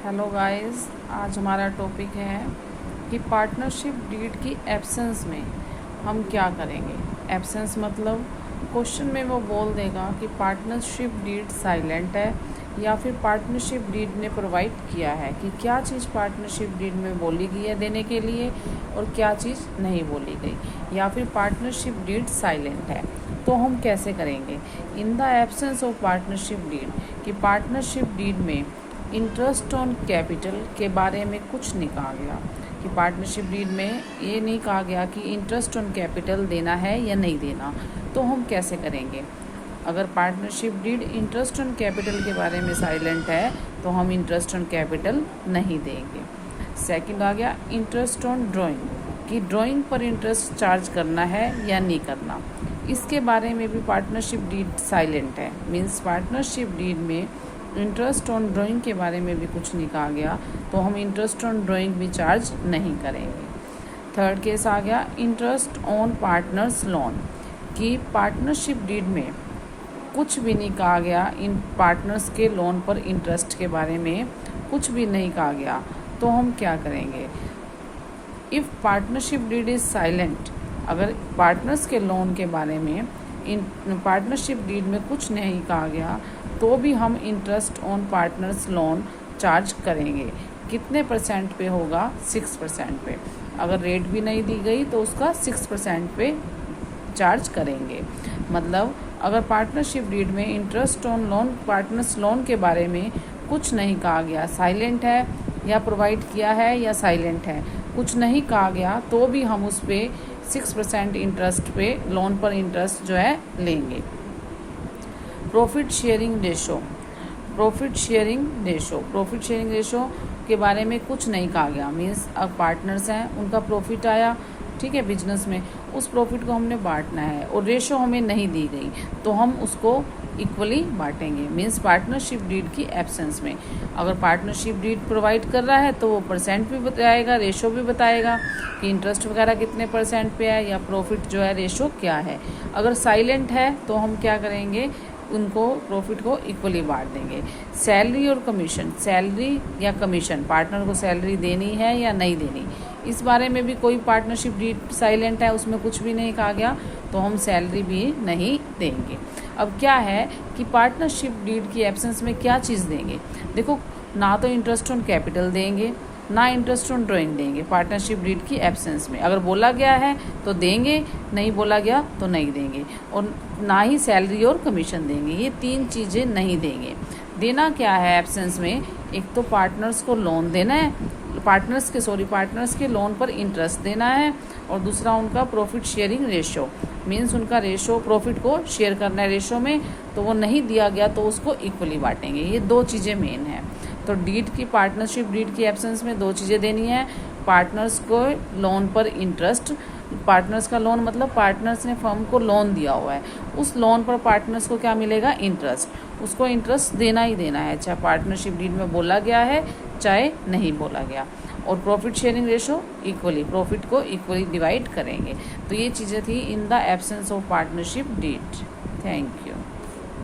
Hello guys, आज हमारा topic है कि पार्टनरशिप डीड की एब्सेंस में हम क्या करेंगे। एब्सेंस मतलब क्वेश्चन में वो बोल देगा कि पार्टनरशिप डीड साइलेंट है या फिर पार्टनरशिप डीड ने प्रोवाइड किया है कि क्या चीज़ पार्टनरशिप डीड में बोली गई है देने के लिए और क्या चीज़ नहीं बोली गई, या फिर पार्टनरशिप डीड साइलेंट है। तो हम कैसे करेंगे in the absence of partnership deed कि पार्टनरशिप डीड में इंटरेस्ट ऑन कैपिटल के बारे में कुछ नहीं कहा गया, कि पार्टनरशिप डीड में ये नहीं कहा गया कि इंटरेस्ट ऑन कैपिटल देना है या नहीं देना। तो हम कैसे करेंगे, अगर partnership deed interest on capital के बारे में साइलेंट है तो हम इंटरेस्ट ऑन कैपिटल नहीं देंगे। सेकंड आ गया इंटरेस्ट ऑन ड्राइंग, कि ड्राइंग पर इंटरेस्ट चार्ज करना है या नहीं करना, इसके बारे में भी पार्टनरशिप डीड साइलेंट है। मीन्स पार्टनरशिप डीड में इंटरेस्ट ऑन ड्राइंग के बारे में भी कुछ नहीं कहा गया तो हम इंटरेस्ट ऑन ड्राइंग भी चार्ज नहीं करेंगे। थर्ड केस आ गया इंटरेस्ट ऑन पार्टनर्स लोन, कि पार्टनरशिप डीड में कुछ भी नहीं कहा गया, इन पार्टनर्स के लोन पर इंटरेस्ट के बारे में कुछ भी नहीं कहा गया तो हम क्या करेंगे। If partnership deed is silent, अगर पार्टनर्स के लोन के बारे में इन पार्टनरशिप डीड में कुछ नहीं कहा गया तो भी हम interest on partners loan charge करेंगे। कितने परसेंट पे होगा? 6% पे। अगर रेट भी नहीं दी गई तो उसका 6% पे चार्ज करेंगे। मतलब अगर पार्टनरशिप डीड में interest on loan partners loan के बारे में कुछ नहीं कहा गया, साइलेंट है या प्रोवाइड किया है या साइलेंट है, कुछ नहीं कहा गया तो भी हम उस पर 6% इंटरेस्ट पे लोन पर इंटरेस्ट जो है लेंगे। Profit sharing ratio, profit sharing ratio के बारे में कुछ नहीं कहा गया। मीन्स अब पार्टनर्स हैं, उनका प्रॉफिट आया, ठीक है, बिजनेस में, उस प्रॉफिट को हमने बांटना है और रेशो हमें नहीं दी गई तो हम उसको इक्वली बांटेंगे। मीन्स पार्टनरशिप डीड की एब्सेंस में अगर पार्टनरशिप डीड प्रोवाइड कर रहा है तो वो परसेंट भी बताएगा, रेशो भी बताएगा कि इंटरेस्ट वगैरह कितने परसेंट पे है या प्रॉफिट जो है रेशो क्या है। अगर साइलेंट है तो हम क्या करेंगे, उनको प्रॉफिट को इक्वली बांट देंगे। सैलरी और कमीशन, सैलरी या कमीशन, पार्टनर को सैलरी देनी है या नहीं देनी, इस बारे में भी कोई पार्टनरशिप डीड साइलेंट है, उसमें कुछ भी नहीं कहा गया तो हम सैलरी भी नहीं देंगे। अब क्या है कि पार्टनरशिप डीड की एब्सेंस में क्या चीज़ देंगे। देखो, ना तो इंटरेस्ट ऑन कैपिटल देंगे ना इंटरेस्ट ऑन ड्राइंग देंगे पार्टनरशिप डीड की एब्सेंस में। अगर बोला गया है तो देंगे, नहीं बोला गया तो नहीं देंगे, और ना ही सैलरी और कमीशन देंगे। ये तीन चीज़ें नहीं देंगे। देना क्या है एब्सेंस में, एक तो पार्टनर्स को लोन देना है, पार्टनर्स के लोन पर इंटरेस्ट देना है, और दूसरा उनका प्रॉफिट शेयरिंग रेशो, मीन्स उनका रेशो प्रॉफिट को शेयर करना है रेशो में, तो वो नहीं दिया गया तो उसको इक्वली बांटेंगे। ये दो चीज़ें मेन हैं। तो डीड की पार्टनरशिप डीड की एब्सेंस में दो चीज़ें देनी है, पार्टनर्स को लोन पर इंटरेस्ट, पार्टनर्स का लोन मतलब पार्टनर्स ने फर्म को लोन दिया हुआ है, उस लोन पर पार्टनर्स को क्या मिलेगा, इंटरेस्ट, उसको इंटरेस्ट देना ही देना है, चाहे पार्टनरशिप डीड में बोला गया है चाहे नहीं बोला गया। और profit sharing ratio equally, profit को इक्वली डिवाइड करेंगे। तो ये चीज़ें थी in the absence of partnership deed. Thank you.